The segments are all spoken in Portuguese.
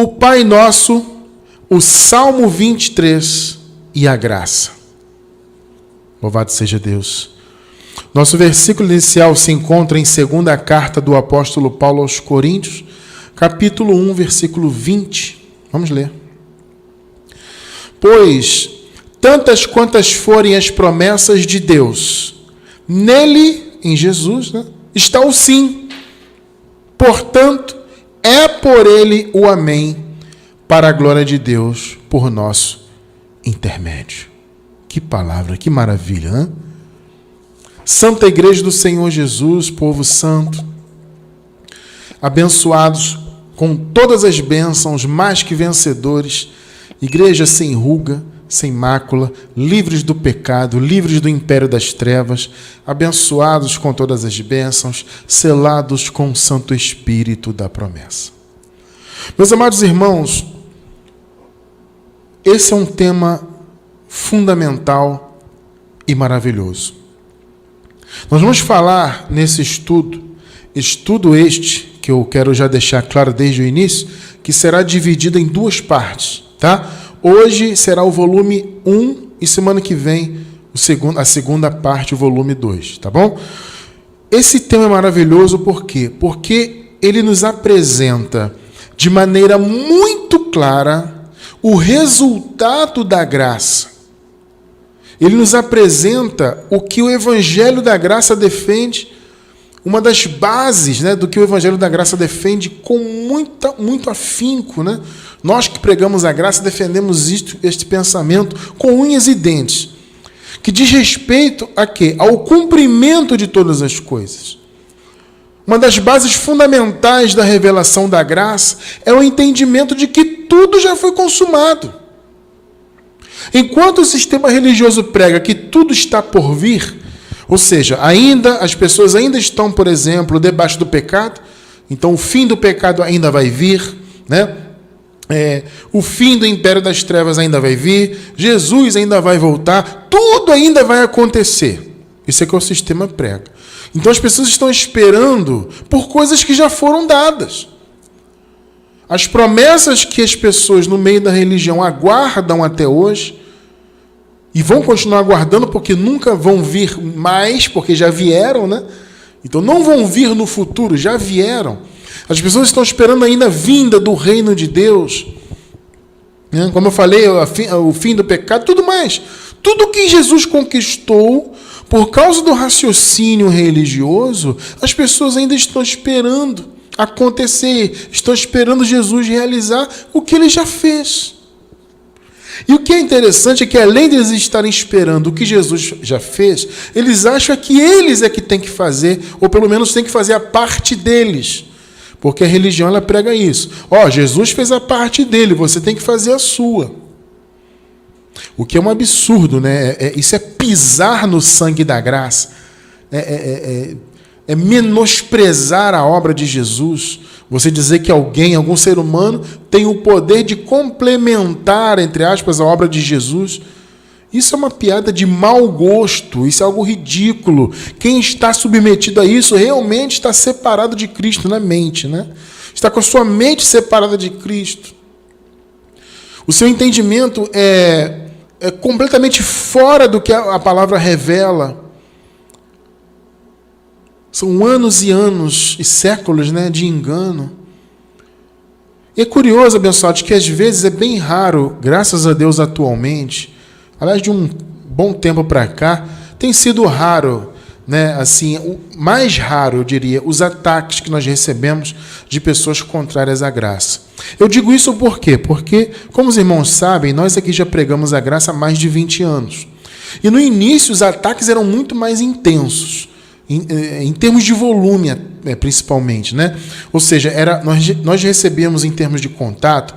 o Pai Nosso, o Salmo 23 e a graça. Louvado seja Deus. Nosso versículo inicial se encontra em segunda carta do apóstolo Paulo aos Coríntios, capítulo 1, versículo 20. Vamos ler. Pois, tantas quantas forem as promessas de Deus, nele, em Jesus, está o sim. Portanto, é por ele o amém, para a glória de Deus, por nosso intermédio. Que palavra, que maravilha, hein? Santa Igreja do Senhor Jesus, povo santo, abençoados com todas as bênçãos, mais que vencedores, igreja sem ruga, sem mácula, livres do pecado, livres do império das trevas, abençoados com todas as bênçãos, selados com o Santo Espírito da promessa. Meus amados irmãos, esse é um tema fundamental e maravilhoso. Nós vamos falar nesse estudo este, que eu quero já deixar claro desde o início, que será dividido em duas partes, tá? Hoje será o volume 1 e semana que vem a segunda parte, o volume 2, tá bom? Esse tema é maravilhoso por quê? Porque ele nos apresenta de maneira muito clara o resultado da graça. Ele nos apresenta o que o Evangelho da Graça defende, uma das bases, do que o Evangelho da Graça defende com muito afinco, Nós que pregamos a graça defendemos este pensamento com unhas e dentes, que diz respeito a quê? Ao cumprimento de todas as coisas. Uma das bases fundamentais da revelação da graça é o entendimento de que tudo já foi consumado. Enquanto o sistema religioso prega que tudo está por vir, ou seja, as pessoas ainda estão, por exemplo, debaixo do pecado, então o fim do pecado ainda vai vir, o fim do império das trevas ainda vai vir, Jesus ainda vai voltar, tudo ainda vai acontecer. Isso é que o sistema prega. Então as pessoas estão esperando por coisas que já foram dadas. As promessas que as pessoas no meio da religião aguardam até hoje, e vão continuar aguardando porque nunca vão vir mais, porque já vieram, Então não vão vir no futuro, já vieram. As pessoas estão esperando ainda a vinda do reino de Deus. Como eu falei, o fim do pecado, tudo mais. Tudo que Jesus conquistou, por causa do raciocínio religioso, as pessoas ainda estão esperando acontecer, estão esperando Jesus realizar o que ele já fez. E o que é interessante é que, além de eles estarem esperando o que Jesus já fez, eles acham que eles é que têm que fazer, ou pelo menos têm que fazer a parte deles. Porque a religião ela prega isso. Jesus fez a parte dele, você tem que fazer a sua. O que é um absurdo, isso é pisar no sangue da graça. É menosprezar a obra de Jesus. Você dizer que algum ser humano, tem o poder de complementar, entre aspas, a obra de Jesus. Isso é uma piada de mau gosto, isso é algo ridículo. Quem está submetido a isso realmente está separado de Cristo na mente, Está com a sua mente separada de Cristo. O seu entendimento é completamente fora do que a palavra revela. São anos e anos e séculos de engano. E é curioso, abençoados, que às vezes é bem raro, graças a Deus atualmente, aliás, de um bom tempo para cá, tem sido raro, mais raro, eu diria, os ataques que nós recebemos de pessoas contrárias à graça. Eu digo isso por quê? Porque, como os irmãos sabem, nós aqui já pregamos a graça há mais de 20 anos. E no início os ataques eram muito mais intensos. Em termos de volume, principalmente, Ou seja, nós recebíamos em termos de contato,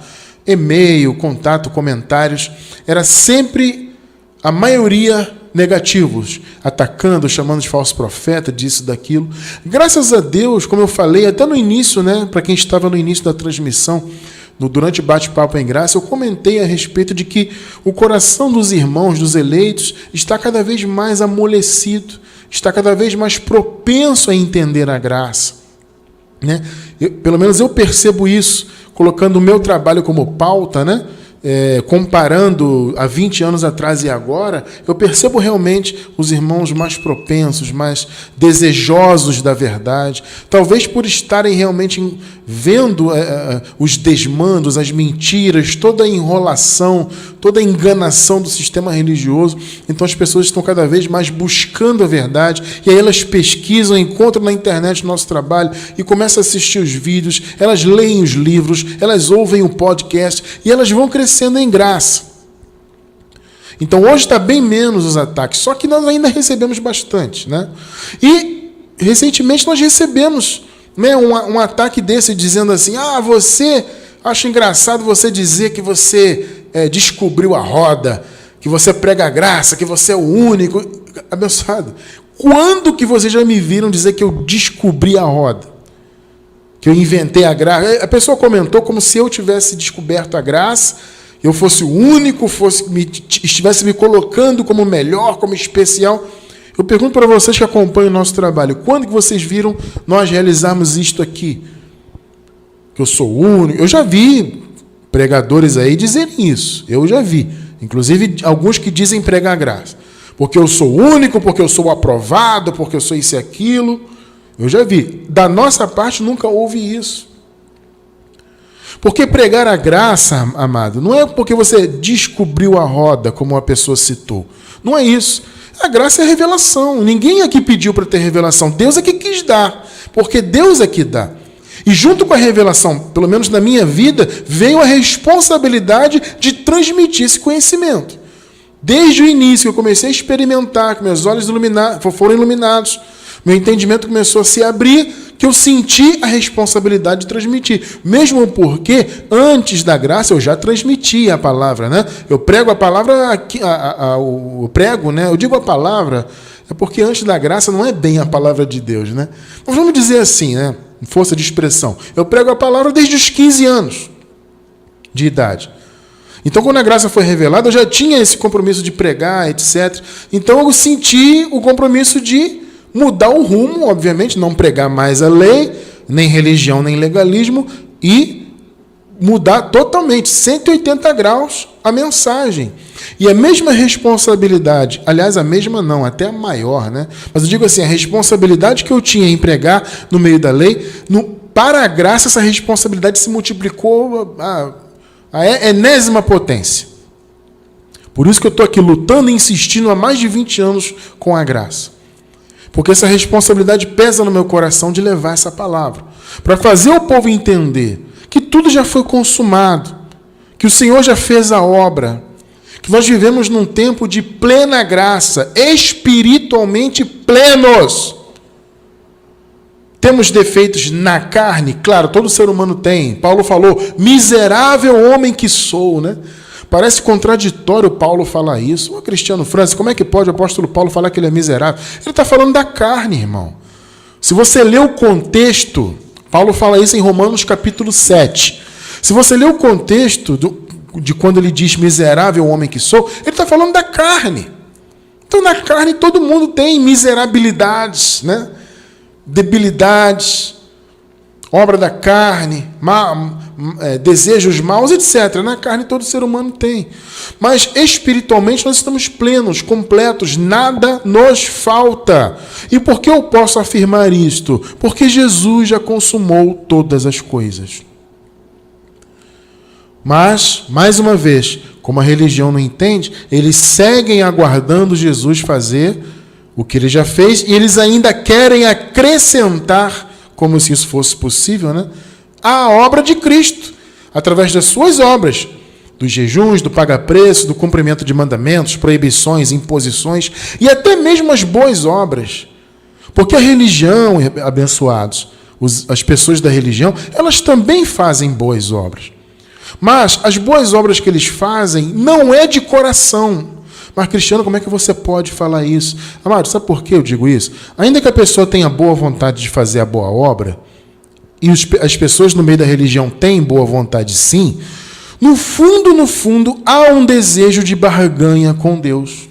e-mail, contato, comentários, era sempre a maioria negativos, atacando, chamando de falso profeta, disso, daquilo. Graças a Deus, como eu falei, até no início, para quem estava no início da transmissão, durante o bate-papo em graça, eu comentei a respeito de que o coração dos irmãos, dos eleitos, está cada vez mais amolecido, está cada vez mais propenso a entender a graça. Pelo menos eu percebo isso colocando o meu trabalho como pauta, né? Comparando há 20 anos atrás e agora, eu percebo realmente os irmãos mais propensos, mais desejosos da verdade, talvez por estarem realmente vendo os desmandos, as mentiras, toda a enrolação, toda a enganação do sistema religioso. Então as pessoas estão cada vez mais buscando a verdade, e aí elas pesquisam, encontram na internet o nosso trabalho e começam a assistir os vídeos, elas leem os livros, elas ouvem o podcast e elas vão crescendo em graça. Então hoje está bem menos os ataques, só que nós ainda recebemos bastante, né? E recentemente nós recebemos, né, um ataque desse dizendo assim: você acha engraçado você dizer que você descobriu a roda, que você prega a graça, que você é o único. Abençoado, quando que vocês já me viram dizer que eu descobri a roda? Que eu inventei a graça? A pessoa comentou como se eu tivesse descoberto a graça, eu fosse o único, estivesse me colocando como melhor, como especial. Eu pergunto para vocês que acompanham o nosso trabalho, quando que vocês viram nós realizarmos isto aqui? Que eu sou o único. Eu já vi pregadores aí dizerem isso. Eu já vi. Inclusive, alguns que dizem pregar a graça. Porque eu sou o único, porque eu sou o aprovado, porque eu sou isso e aquilo. Eu já vi. Da nossa parte, nunca houve isso. Porque pregar a graça, amado, não é porque você descobriu a roda, como a pessoa citou. Não é isso. A graça é revelação. Ninguém aqui pediu para ter revelação. Deus é que quis dar. Porque Deus é que dá. E junto com a revelação, pelo menos na minha vida, veio a responsabilidade de transmitir esse conhecimento. Desde o início, eu comecei a experimentar, que meus olhos foram iluminados, meu entendimento começou a se abrir, que eu senti a responsabilidade de transmitir. Mesmo porque, antes da graça, eu já transmitia a palavra, né? Eu prego a palavra, eu digo a palavra, é porque antes da graça não é bem a palavra de Deus, né? Mas vamos dizer assim, né? Força de expressão. Eu prego a palavra desde os 15 anos de idade. Então, quando a graça foi revelada, eu já tinha esse compromisso de pregar, etc. Então, eu senti o compromisso de mudar o rumo, obviamente, não pregar mais a lei, nem religião, nem legalismo, e mudar totalmente, 180 graus, a mensagem. E a mesma responsabilidade, aliás, a mesma não, até a maior, né? Mas eu digo assim, a responsabilidade que eu tinha em pregar no meio da lei, para a graça, essa responsabilidade se multiplicou a enésima potência. Por isso que eu estou aqui lutando e insistindo há mais de 20 anos com a graça. Porque essa responsabilidade pesa no meu coração de levar essa palavra. Para fazer o povo entender que tudo já foi consumado, que o Senhor já fez a obra, que nós vivemos num tempo de plena graça, espiritualmente plenos. Temos defeitos na carne? Claro, todo ser humano tem. Paulo falou, miserável homem que sou, né? Parece contraditório Paulo falar isso. Ô, Cristiano Francis, como é que pode o apóstolo Paulo falar que ele é miserável? Ele está falando da carne, irmão. Se você ler o contexto, Paulo fala isso em Romanos capítulo 7. Se você ler o contexto de quando ele diz miserável homem que sou, ele está falando da carne. Então, na carne todo mundo tem miserabilidades, né? Debilidades, obra da carne, desejos maus, etc. Na carne todo ser humano tem. Mas espiritualmente nós estamos plenos, completos, nada nos falta. E por que eu posso afirmar isto? Porque Jesus já consumou todas as coisas. Mas, mais uma vez, como a religião não entende, eles seguem aguardando Jesus fazer o que ele já fez, e eles ainda querem acrescentar, como se isso fosse possível, né, a obra de Cristo, através das suas obras, dos jejuns, do paga-preço, do cumprimento de mandamentos, proibições, imposições, e até mesmo as boas obras. Porque a religião, abençoados, as pessoas da religião, elas também fazem boas obras. Mas as boas obras que eles fazem não é de coração. Mas, Cristiano, como é que você pode falar isso? Amado, sabe por que eu digo isso? Ainda que a pessoa tenha boa vontade de fazer a boa obra, e as pessoas no meio da religião têm boa vontade sim, no fundo, há um desejo de barganha com Deus.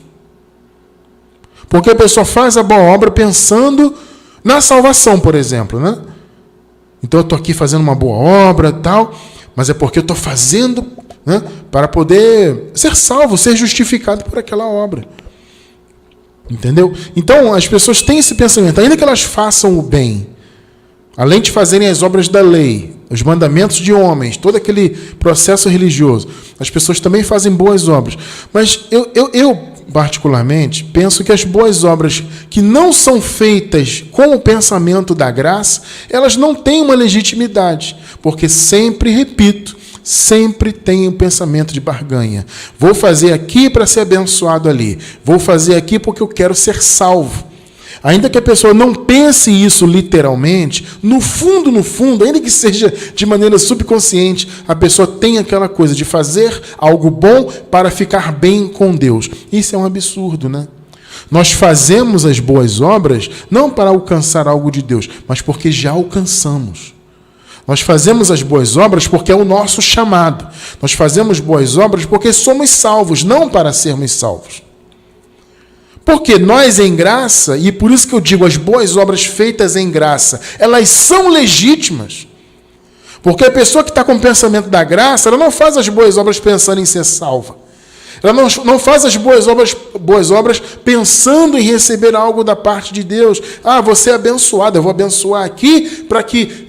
Porque a pessoa faz a boa obra pensando na salvação, por exemplo, né? Então eu estou aqui fazendo uma boa obra e tal, mas é porque eu estou fazendo, né, para poder ser salvo, ser justificado por aquela obra. Entendeu? Então, as pessoas têm esse pensamento, ainda que elas façam o bem, além de fazerem as obras da lei, os mandamentos de homens, todo aquele processo religioso, as pessoas também fazem boas obras. Mas eu particularmente, penso que as boas obras que não são feitas com o pensamento da graça, elas não têm uma legitimidade, porque sempre, repito, sempre tem um pensamento de barganha. Vou fazer aqui para ser abençoado ali. Vou fazer aqui porque eu quero ser salvo. Ainda que a pessoa não pense isso literalmente, no fundo, ainda que seja de maneira subconsciente, a pessoa tem aquela coisa de fazer algo bom para ficar bem com Deus. Isso é um absurdo, né? Nós fazemos as boas obras não para alcançar algo de Deus, mas porque já alcançamos. Nós fazemos as boas obras porque é o nosso chamado. Nós fazemos boas obras porque somos salvos, não para sermos salvos. Porque nós em graça, e por isso que eu digo, as boas obras feitas em graça, elas são legítimas. Porque a pessoa que está com o pensamento da graça, ela não faz as boas obras pensando em ser salva. Ela não faz as boas obras pensando em receber algo da parte de Deus. Ah, você é abençoado, eu vou abençoar aqui para que...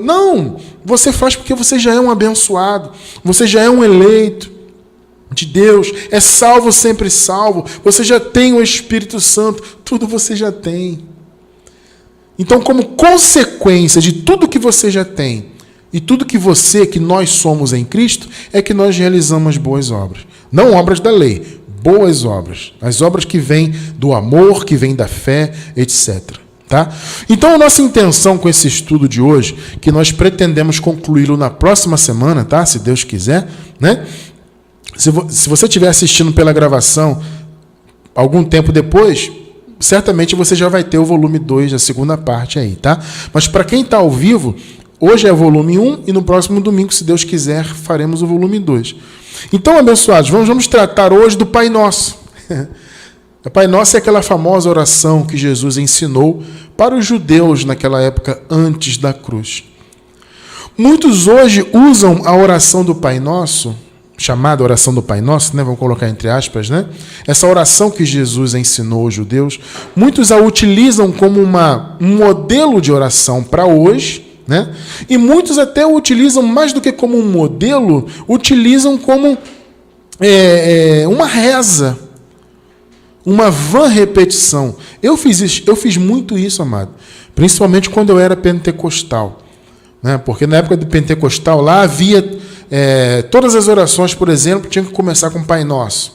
Não, você faz porque você já é um abençoado, você já é um eleito de Deus, é salvo, sempre salvo, você já tem o Espírito Santo, tudo você já tem. Então, como consequência de tudo que você já tem, e tudo que nós somos em Cristo, é que nós realizamos boas obras. Não obras da lei, boas obras. As obras que vêm do amor, que vêm da fé, etc. Tá? Então, a nossa intenção com esse estudo de hoje, que nós pretendemos concluí-lo na próxima semana, tá? Se Deus quiser, né? Se você estiver assistindo pela gravação algum tempo depois, certamente você já vai ter o volume 2, a segunda parte aí, tá? Mas para quem está ao vivo, hoje é o volume 1 e no próximo domingo, se Deus quiser, faremos o volume 2. Então, abençoados, vamos tratar hoje do Pai Nosso. O Pai Nosso é aquela famosa oração que Jesus ensinou para os judeus naquela época antes da cruz. Muitos hoje usam a oração do Pai Nosso, chamada oração do Pai Nosso, né? Vamos colocar entre aspas, né? Essa oração que Jesus ensinou aos judeus, muitos a utilizam como um modelo de oração para hoje, né? E muitos até o utilizam mais do que como um modelo, utilizam como uma reza, uma vã repetição. Eu fiz muito isso, amado, principalmente quando eu era pentecostal, né? Porque na época do pentecostal lá havia todas as orações, por exemplo, tinham que começar com Pai Nosso,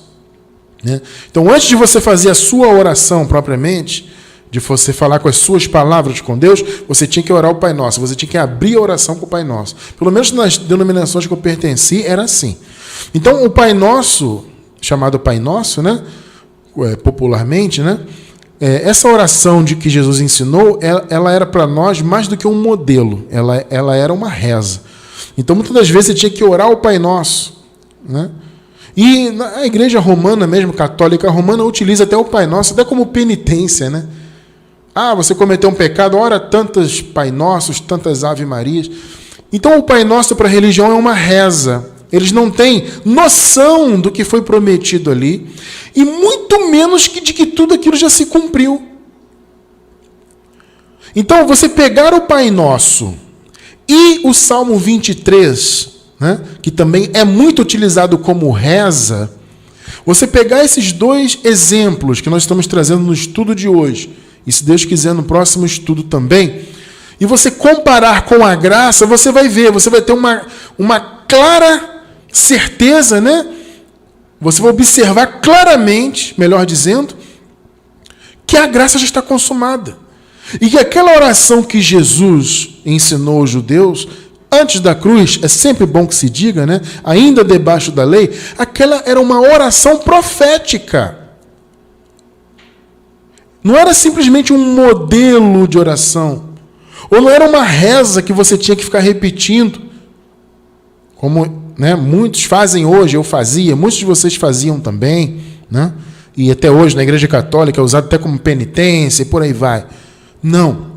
né? Então, antes de você fazer a sua oração propriamente, de você falar com as suas palavras com Deus, você tinha que orar o Pai Nosso, você tinha que abrir a oração com o Pai Nosso. Pelo menos nas denominações que eu pertenci, era assim. Então, o Pai Nosso, chamado Pai Nosso, né? Popularmente, né? Essa oração de que Jesus ensinou, ela era para nós mais do que um modelo, ela era uma reza. Então, muitas das vezes, você tinha que orar o Pai Nosso, né? E a igreja romana mesmo, católica romana, utiliza até o Pai Nosso, até como penitência, né? Ah, você cometeu um pecado, ora tantas Pai Nossos, tantas Ave Marias. Então, o Pai Nosso para a religião é uma reza. Eles não têm noção do que foi prometido ali, e muito menos de que tudo aquilo já se cumpriu. Então, você pegar o Pai Nosso e o Salmo 23, né, que também é muito utilizado como reza, você pegar esses dois exemplos que nós estamos trazendo no estudo de hoje, e se Deus quiser no próximo estudo também, e você comparar com a graça, você vai ver, você vai ter uma clara certeza, né? Você vai observar claramente, melhor dizendo, que a graça já está consumada. E que aquela oração que Jesus ensinou aos judeus, antes da cruz, é sempre bom que se diga, né? Ainda debaixo da lei, aquela era uma oração profética. Não era simplesmente um modelo de oração. Ou não era uma reza que você tinha que ficar repetindo. Como, né, muitos fazem hoje, eu fazia, muitos de vocês faziam também, né? E até hoje na Igreja Católica é usado até como penitência e por aí vai. Não.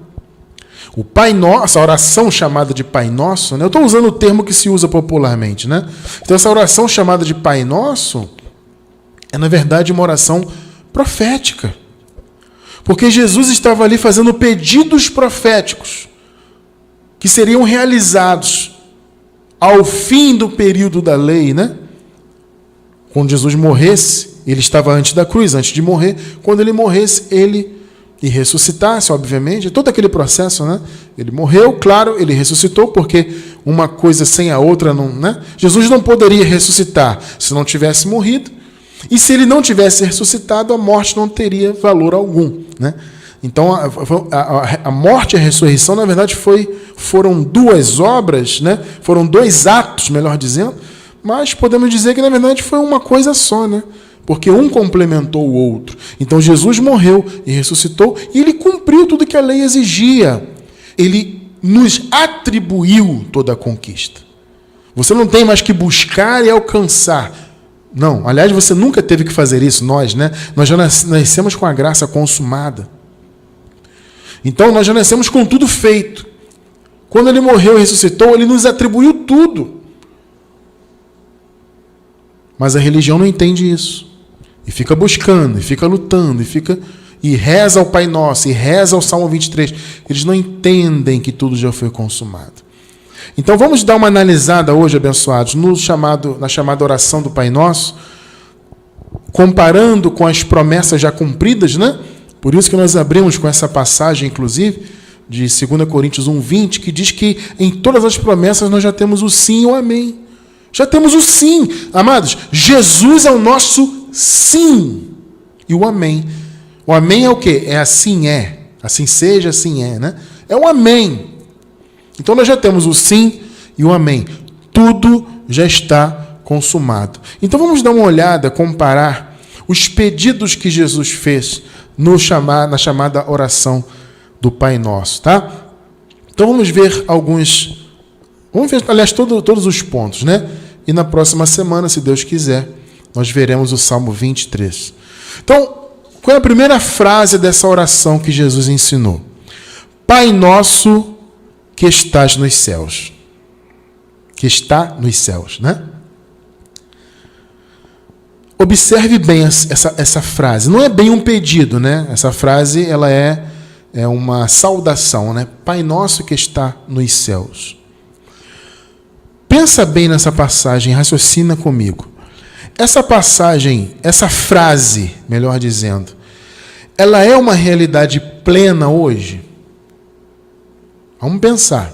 O Pai Nosso, a oração chamada de Pai Nosso, né? Eu estou usando o termo que se usa popularmente, né? Então, essa oração chamada de Pai Nosso é, na verdade, uma oração profética. Porque Jesus estava ali fazendo pedidos proféticos que seriam realizados ao fim do período da lei, né? Quando Jesus morresse, ele estava antes da cruz, antes de morrer. Quando ele morresse, e ressuscitasse, obviamente, todo aquele processo, né? Ele morreu, claro, ele ressuscitou, porque uma coisa sem a outra, não, né? Jesus não poderia ressuscitar se não tivesse morrido, e se ele não tivesse ressuscitado, a morte não teria valor algum, né? Então, a morte e a ressurreição, na verdade, foram duas obras, né? Foram dois atos, melhor dizendo, mas podemos dizer que, na verdade, foi uma coisa só, né? Porque um complementou o outro. Então, Jesus morreu e ressuscitou, e ele cumpriu tudo que a lei exigia. Ele nos atribuiu toda a conquista. Você não tem mais que buscar e alcançar. Não, aliás, você nunca teve que fazer isso, nós, né? Nós já nascemos com a graça consumada. Então, nós já nascemos com tudo feito. Quando ele morreu e ressuscitou, ele nos atribuiu tudo. Mas a religião não entende isso. E fica buscando, e fica lutando, e reza ao Pai Nosso, e reza ao Salmo 23. Eles não entendem que tudo já foi consumado. Então vamos dar uma analisada hoje, abençoados, na chamada oração do Pai Nosso, comparando com as promessas já cumpridas, né? Por isso que nós abrimos com essa passagem, inclusive, de 2 Coríntios 1:20, que diz que em todas as promessas nós já temos o sim e o amém. Já temos o sim. Amados, Jesus é o nosso sim. E o amém. O amém é o quê? É assim é. Assim seja, assim é, né? É o amém. Então nós já temos o sim e o amém. Tudo já está consumado. Então vamos dar uma olhada, comparar os pedidos que Jesus fez na chamada oração do Pai Nosso, tá? Então vamos ver alguns... Vamos ver, aliás, todos os pontos, né? E na próxima semana, se Deus quiser, nós veremos o Salmo 23. Então, qual é a primeira frase dessa oração que Jesus ensinou? Pai nosso que estás nos céus. Que está nos céus, né? Observe bem essa frase. Não é bem um pedido, né? Essa frase ela é uma saudação, né? Pai nosso que está nos céus. Pensa bem nessa passagem, raciocina comigo. Essa passagem, essa frase, melhor dizendo, ela é uma realidade plena hoje? Vamos pensar.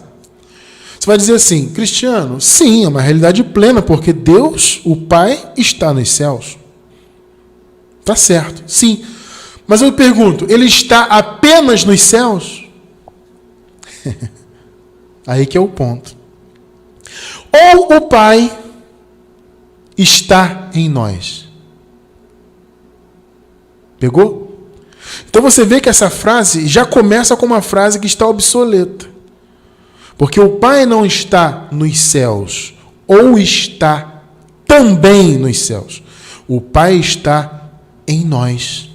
Você vai dizer assim, Cristiano, sim, é uma realidade plena, porque Deus, o Pai, está nos céus. Tá certo, sim. Mas eu pergunto, ele está apenas nos céus? Aí que é o ponto. Ou o Pai está em nós? Pegou? Então você vê que essa frase já começa com uma frase que está obsoleta. Porque o Pai não está nos céus, ou está também nos céus. O Pai está em nós.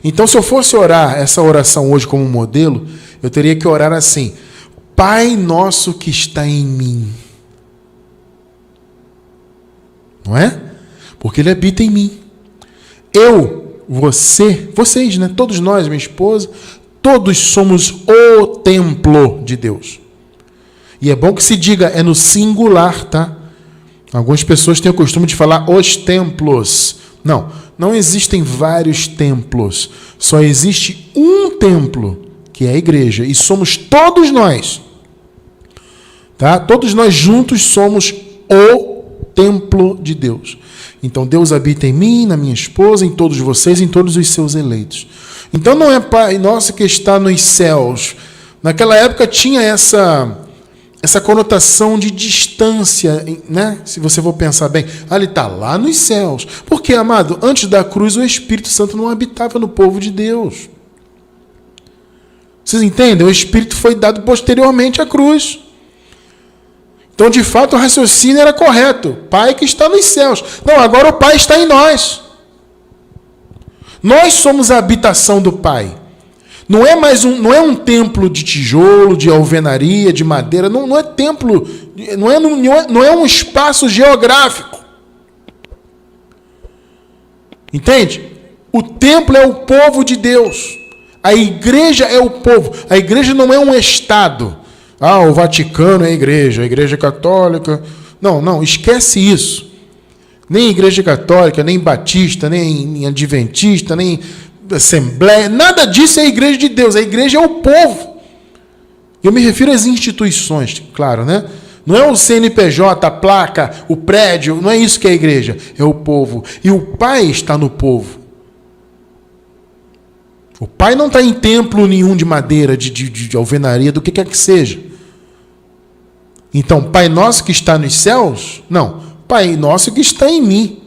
Então, se eu fosse orar essa oração hoje como modelo, eu teria que orar assim: Pai nosso que está em mim. Não é? Porque ele habita em mim. Eu, você, vocês, né? Todos nós, minha esposa, todos somos o templo de Deus. E é bom que se diga, é no singular, tá? Algumas pessoas têm o costume de falar os templos. Não, não existem vários templos. Só existe um templo, que é a igreja. E somos todos nós. Tá? Todos nós juntos somos o templo de Deus. Então Deus habita em mim, na minha esposa, em todos vocês, em todos os seus eleitos. Então não é Pai nosso que está nos céus. Naquela época tinha essa conotação de distância, né? Se você for pensar bem, ele está lá nos céus. Porque, amado, antes da cruz o Espírito Santo não habitava no povo de Deus. Vocês entendem? O Espírito foi dado posteriormente à cruz. Então, de fato, o raciocínio era correto. Pai que está nos céus. Não, agora o Pai está em nós. Nós somos a habitação do Pai. Não é um templo de tijolo, de alvenaria, de madeira. Não é templo, não é um espaço geográfico. Entende? O templo é o povo de Deus. A igreja é o povo. A igreja não é um estado. O Vaticano é a igreja católica. Não, esquece isso. Nem igreja católica, nem batista, nem adventista, nem assembleia, nada disso é a igreja de Deus. A igreja é o povo. Eu me refiro às instituições, claro, né? Não é o CNPJ, a placa, o prédio, não é isso que é a igreja, é o povo. E o Pai está no povo. O Pai não está em templo nenhum de madeira, de alvenaria, do que quer que seja. Então, Pai nosso que está nos céus? Não. Pai nosso que está em mim,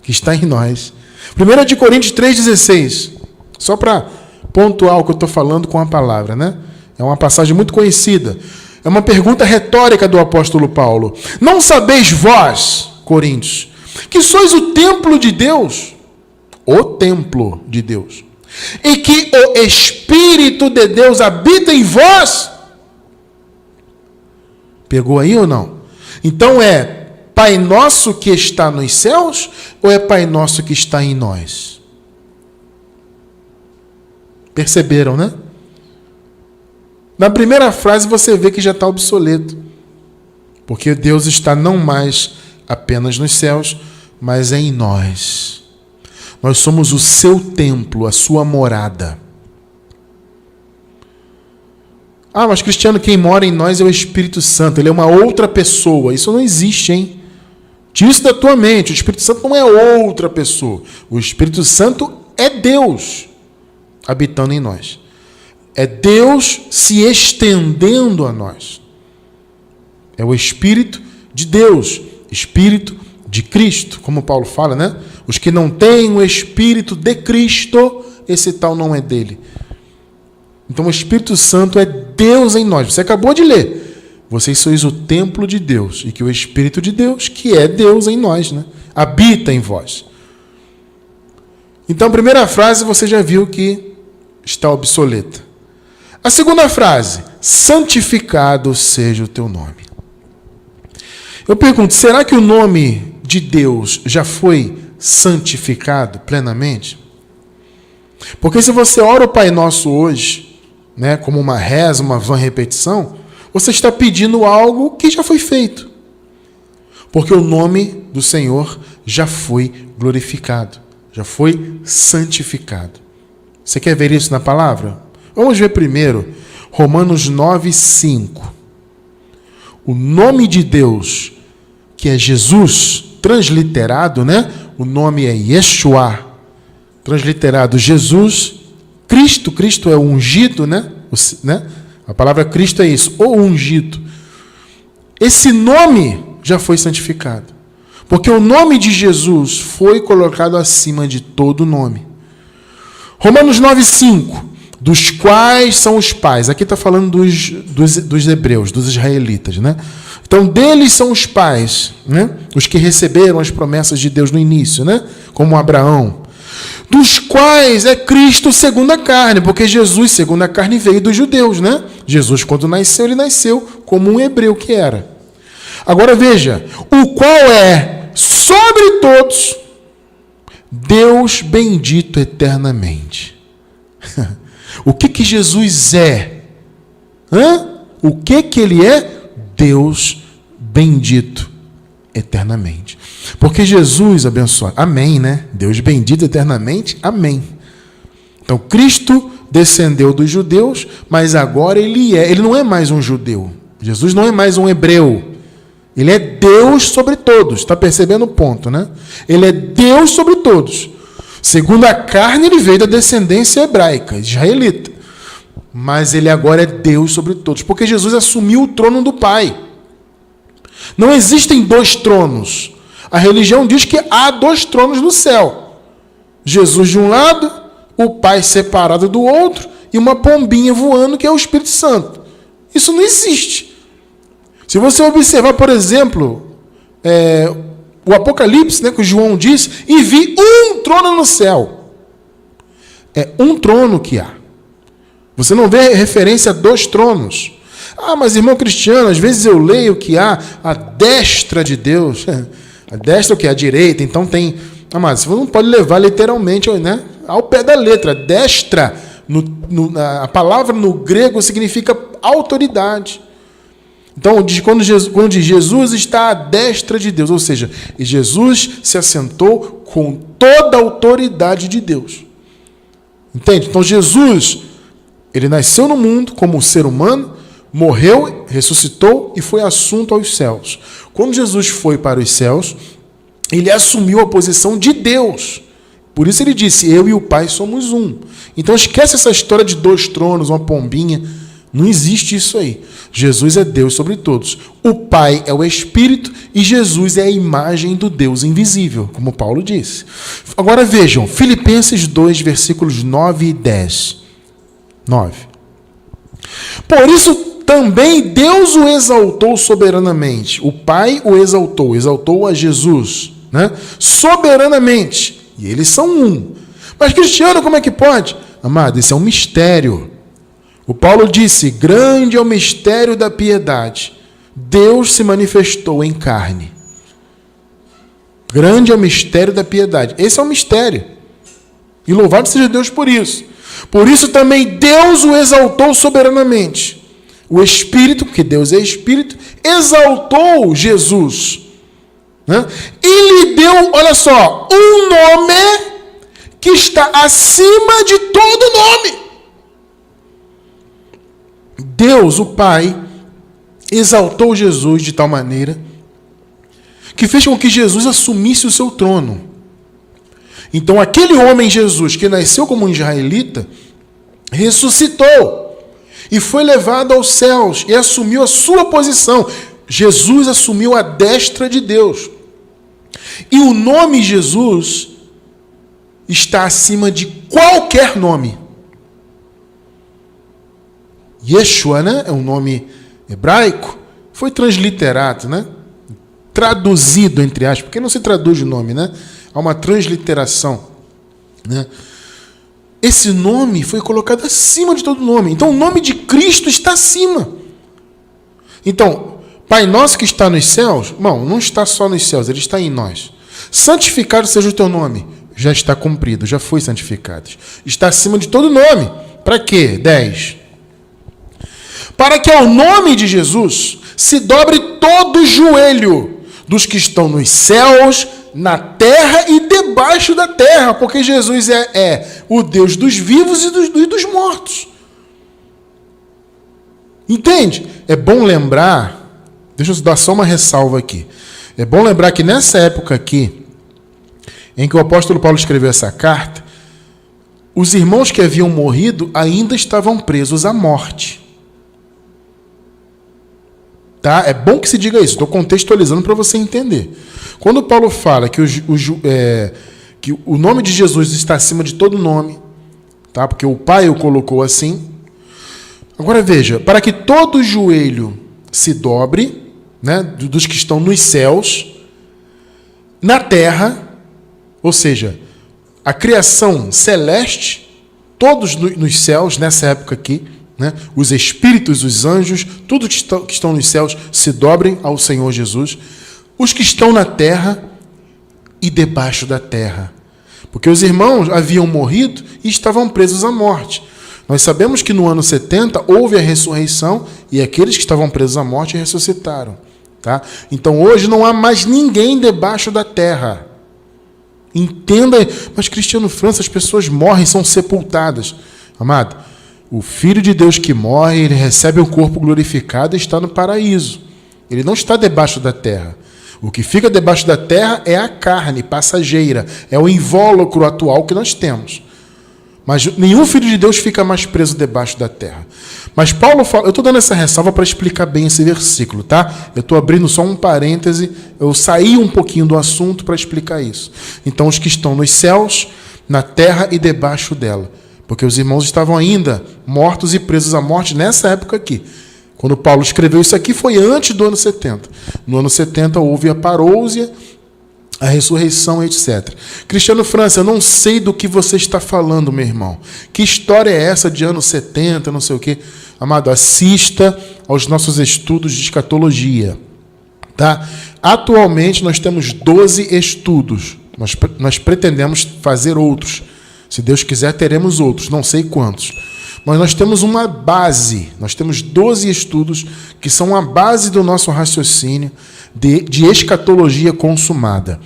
que está em nós. 1 Coríntios 3,16. Só para pontuar o que eu estou falando com a palavra, né? É uma passagem muito conhecida. É uma pergunta retórica do apóstolo Paulo. Não sabeis vós, Coríntios, que sois o templo de Deus? O templo de Deus. E que o Espírito de Deus habita em vós? Pegou aí ou não? Então é Pai nosso que está nos céus ou é Pai nosso que está em nós? Perceberam, né? Na primeira frase você vê que já está obsoleto. Porque Deus está não mais apenas nos céus, mas é em nós. Nós somos o seu templo, a sua morada. Mas Cristiano, quem mora em nós é o Espírito Santo. Ele é uma outra pessoa. Isso não existe, hein? Tira isso da tua mente. O Espírito Santo não é outra pessoa. O Espírito Santo é Deus habitando em nós. É Deus se estendendo a nós. É o Espírito de Deus, Espírito de Cristo, como Paulo fala, né? Os que não têm o Espírito de Cristo, esse tal não é dele. Então o Espírito Santo é Deus em nós. Você acabou de ler. Vocês sois o templo de Deus e que o Espírito de Deus, que é Deus em nós, né? Habita em vós. Então a primeira frase você já viu que está obsoleta. A segunda frase, santificado seja o teu nome. Eu pergunto, será que o nome de Deus já foi santificado plenamente? Porque se você ora o Pai Nosso hoje, né, como uma reza, uma vã repetição, você está pedindo algo que já foi feito. Porque o nome do Senhor já foi glorificado, já foi santificado. Você quer ver isso na palavra? Vamos ver primeiro Romanos 9:5. O nome de Deus, que é Jesus, transliterado, né? O nome é Yeshua, transliterado Jesus, Cristo. Cristo é o ungido, né? A palavra Cristo é isso, o ungido. Esse nome já foi santificado, porque o nome de Jesus foi colocado acima de todo nome. Romanos 9:5, dos quais são os pais. Aqui está falando dos hebreus, dos israelitas, né? Então, deles são os pais, né? Os que receberam as promessas de Deus no início, né? Como Abraão. Dos quais é Cristo segundo a carne, porque Jesus, segundo a carne, veio dos judeus, né? Jesus, quando nasceu, ele nasceu como um hebreu que era. Agora veja, o qual é sobre todos Deus bendito eternamente. O que Jesus é? O que ele é? Deus bendito eternamente. Porque Jesus abençoa. Amém, né? Deus bendito eternamente. Amém. Então, Cristo descendeu dos judeus, mas agora ele não é mais um judeu. Jesus não é mais um hebreu. Ele é Deus sobre todos. Está percebendo o ponto, né? Ele é Deus sobre todos. Segundo a carne, ele veio da descendência hebraica, israelita. Mas ele agora é Deus sobre todos. Porque Jesus assumiu o trono do Pai. Não existem dois tronos. A religião diz que há dois tronos no céu. Jesus de um lado, o Pai separado do outro, e uma pombinha voando que é o Espírito Santo. Isso não existe. Se você observar, por exemplo, o Apocalipse, né, que o João diz, e vi um trono no céu. É um trono que há. Você não vê referência a 2 tronos. Ah, mas irmão Cristiano, às vezes eu leio que há a destra de Deus. A destra é o que? A direita. Então tem... Ah, mas você não pode levar literalmente, né, ao pé da letra. Destra, a palavra no grego significa autoridade. Então, quando diz Jesus está à destra de Deus, ou seja, Jesus se assentou com toda a autoridade de Deus. Entende? Então, Jesus, ele nasceu no mundo como um ser humano, morreu, ressuscitou e foi assunto aos céus. Quando Jesus foi para os céus, ele assumiu a posição de Deus. Por isso ele disse, eu e o Pai somos um. Então esquece essa história de 2 tronos, uma pombinha. Não existe isso aí. Jesus é Deus sobre todos. O Pai é o Espírito e Jesus é a imagem do Deus invisível, como Paulo disse. Agora vejam, Filipenses 2, versículos 9 e 10. 9. Por isso também Deus o exaltou soberanamente. O Pai o exaltou a Jesus, né? Soberanamente. E eles são um. Mas Cristiano, como é que pode? Amado, isso é um mistério. O Paulo disse, grande é o mistério da piedade. Deus se manifestou em carne. Grande é o mistério da piedade. Esse é um mistério. E louvado seja Deus por isso. Por isso também Deus o exaltou soberanamente. O Espírito, porque Deus é Espírito, exaltou Jesus, né? E lhe deu, olha só, um nome que está acima de todo nome. Deus, o Pai, exaltou Jesus de tal maneira que fez com que Jesus assumisse o seu trono. Então, aquele homem Jesus, que nasceu como um israelita, ressuscitou e foi levado aos céus e assumiu a sua posição. Jesus assumiu a destra de Deus. E o nome Jesus está acima de qualquer nome. Yeshua, né? É um nome hebraico, foi transliterado, né? Traduzido, entre aspas, porque não se traduz o nome, né? Há uma transliteração, né? Esse nome foi colocado acima de todo nome. Então, o nome de Cristo está acima. Então, Pai nosso que está nos céus, irmão, não está só nos céus, ele está em nós. Santificado seja o teu nome. Já está cumprido, já foi santificado. Está acima de todo nome. Para quê? 10. Para que ao nome de Jesus se dobre todo o joelho dos que estão nos céus, na terra e debaixo da terra, porque Jesus é o Deus dos vivos e dos mortos. Entende? É bom lembrar, deixa eu dar só uma ressalva aqui. É bom lembrar que nessa época aqui, em que o apóstolo Paulo escreveu essa carta, os irmãos que haviam morrido ainda estavam presos à morte. Tá? É bom que se diga isso, estou contextualizando para você entender. Quando Paulo fala que o nome de Jesus está acima de todo nome, tá? Porque o Pai o colocou assim. Agora veja, para que todo joelho se dobre, né, dos que estão nos céus, na terra, ou seja, a criação celeste, todos nos céus, nessa época aqui, né, os espíritos, os anjos, tudo que estão nos céus se dobrem ao Senhor Jesus, os que estão na terra e debaixo da terra. Porque os irmãos haviam morrido e estavam presos à morte. Nós sabemos que no ano 70 houve a ressurreição e aqueles que estavam presos à morte ressuscitaram. Tá? Então hoje não há mais ninguém debaixo da terra. Entenda, mas Cristiano França, as pessoas morrem, são sepultadas. Amado, o Filho de Deus que morre, ele recebe um corpo glorificado e está no paraíso. Ele não está debaixo da terra. O que fica debaixo da terra é a carne passageira, é o invólucro atual que nós temos. Mas nenhum filho de Deus fica mais preso debaixo da terra. Mas Paulo fala, eu estou dando essa ressalva para explicar bem esse versículo, tá? Eu estou abrindo só um parêntese, eu saí um pouquinho do assunto para explicar isso. Então, os que estão nos céus, na terra e debaixo dela. Porque os irmãos estavam ainda mortos e presos à morte nessa época aqui. Quando Paulo escreveu isso aqui foi antes do ano 70. No ano 70 houve a parousia a ressurreição, etc. Cristiano França, eu não sei do que você está falando, meu irmão. Que história é essa de anos 70, não sei o quê? Amado, assista aos nossos estudos de escatologia. Tá? Atualmente nós temos 12 estudos. Nós pretendemos fazer outros. Se Deus quiser, teremos outros, não sei quantos. Mas nós temos uma base, nós temos 12 estudos que são a base do nosso raciocínio de escatologia consumada.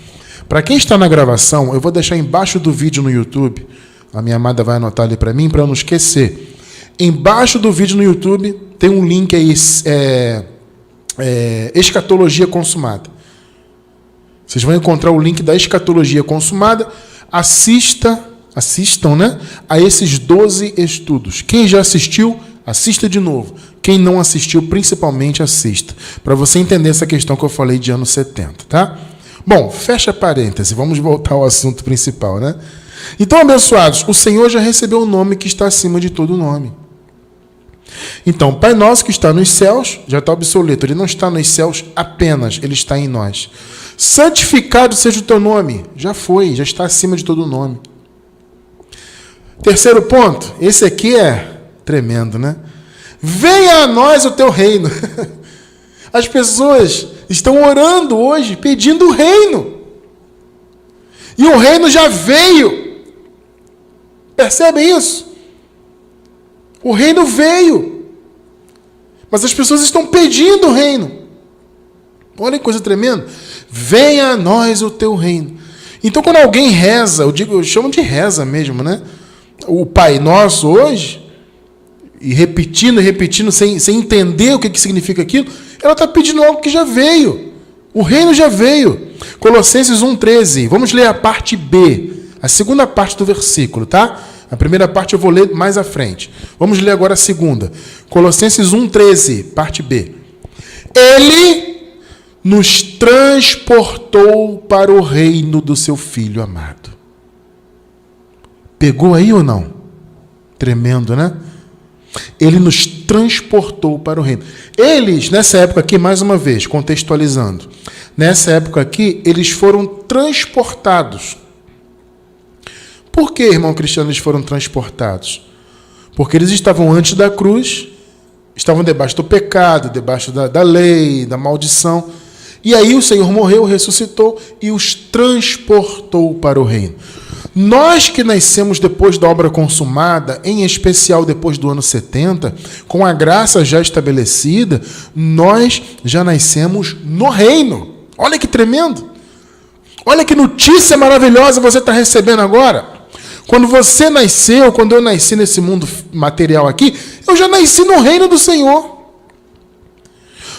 Para quem está na gravação, eu vou deixar embaixo do vídeo no YouTube, a minha amada vai anotar ali para mim, para eu não esquecer. Embaixo do vídeo no YouTube tem um link aí, escatologia consumada. Vocês vão encontrar o link da escatologia consumada. Assistam, né, a esses 12 estudos. Quem já assistiu, assista de novo. Quem não assistiu, principalmente assista. Para você entender essa questão que eu falei de anos 70, tá? Bom, fecha parêntese, vamos voltar ao assunto principal, né? Então, abençoados, o Senhor já recebeu o nome que está acima de todo nome. Então, Pai nosso que está nos céus, já está obsoleto, ele não está nos céus apenas, ele está em nós. Santificado seja o teu nome, já foi, já está acima de todo nome. Terceiro ponto, esse aqui é tremendo, né? Venha a nós o teu reino. As pessoas estão orando hoje, pedindo o reino. E o reino já veio. Percebem isso? O reino veio. Mas as pessoas estão pedindo o reino. Olha que coisa tremenda. Venha a nós o teu reino. Então, quando alguém reza, eu chamo de reza mesmo, né? O Pai Nosso hoje, e repetindo, sem entender o que significa aquilo, ela está pedindo algo que já veio. O reino já veio. Colossenses 1,13. Vamos ler a parte B, a segunda parte do versículo, tá? A primeira parte eu vou ler mais à frente. Vamos ler agora a segunda. Colossenses 1,13, parte B. Ele nos transportou para o reino do seu Filho amado. Pegou aí ou não? Tremendo, né? Ele nos transportou para o reino. Eles, nessa época aqui, mais uma vez, contextualizando, nessa época aqui, eles foram transportados. Por que, irmão Cristiano, eles foram transportados? Porque eles estavam antes da cruz, estavam debaixo do pecado, debaixo da lei, da maldição. E aí o Senhor morreu, ressuscitou e os transportou para o reino. Nós que nascemos depois da obra consumada, em especial depois do ano 70, com a graça já estabelecida, nós já nascemos no reino. Olha que tremendo! Olha que notícia maravilhosa você está recebendo agora. Quando você nasceu, quando eu nasci nesse mundo material aqui, eu já nasci no reino do Senhor.